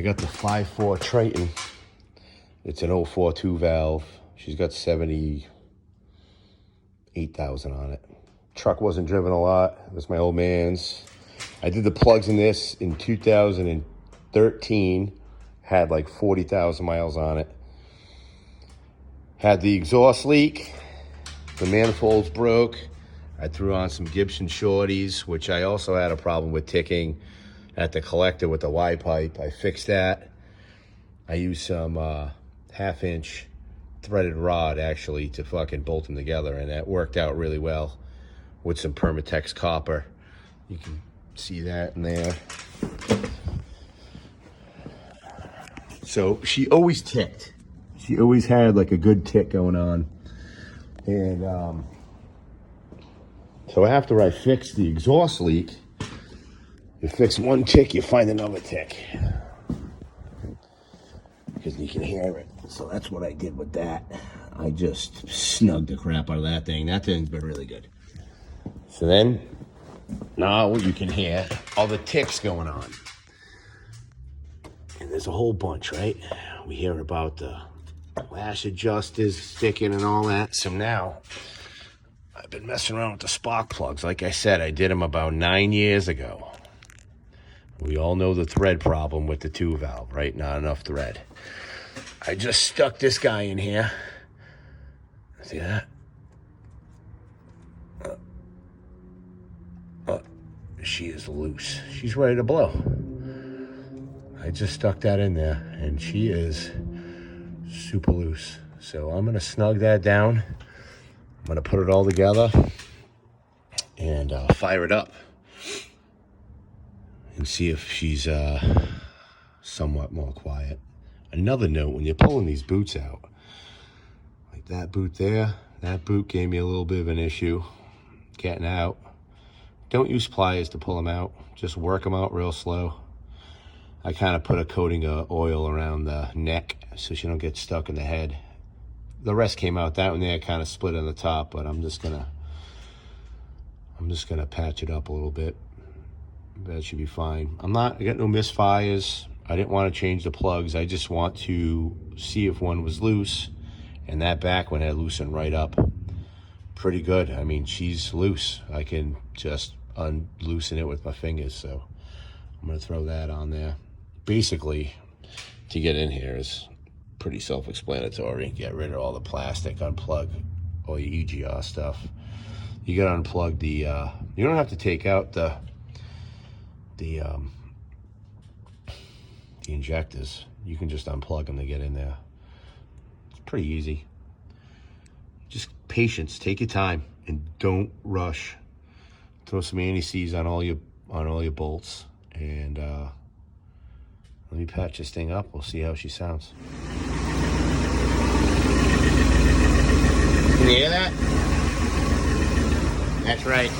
got the 5.4 Triton. It's an 042 valve. She's got 78,000 on it. Truck wasn't driven a lot. It was my old man's. I did the plugs in this in 2013. Had like 40,000 miles on it. Had the exhaust leak. The manifolds broke. I threw on some Gibson shorties, which I also had a problem with ticking at the collector with the Y pipe. I fixed that. I used some 1/2-inch threaded rod actually to fucking bolt them together, and that worked out really well with some Permatex copper. You can see that in there. So she always ticked. She always had like a good tick going on. And so after I fixed the exhaust leak, you fix one tick, you find another tick. Because you can hear it. So that's what I did with that. I just snugged the crap out of that thing. That thing's been really good. So then, now you can hear all the ticks going on. And there's a whole bunch, right? We hear about the lash adjusters sticking and all that. So now, I've been messing around with the spark plugs. Like I said, I did them about 9 years ago. We all know the thread problem with the 2 valve, right? Not enough thread. I just stuck this guy in here. See that? She is loose. She's ready to blow. I just stuck that in there, and she is super loose. So I'm gonna snug that down. I'm gonna put it all together and fire it up and see if she's somewhat more quiet. Another note, when you're pulling these boots out, like that boot there, that boot gave me a little bit of an issue getting out. Don't use pliers to pull them out. Just work them out real slow. I kind of put a coating of oil around the neck so she don't get stuck in the head. The rest came out. That one there kind of split on the top, but I'm just gonna patch it up a little bit. That should be fine. I got no misfires. I didn't want to change the plugs. I just want to see if one was loose, and that back one had loosened right up. Pretty good. I mean, she's loose. I can just unloosen it with my fingers, so I'm gonna throw that on there. Basically, to get in here is pretty self-explanatory. Get rid of all the plastic, unplug all your EGR stuff. You gotta unplug the, you don't have to take out the injectors. You can just unplug them to get in there. It's pretty easy. Just patience, take your time, and don't rush. Throw some anti-seize on all your bolts, and let me patch this thing up. We'll see how she sounds. Can you hear that? That's right.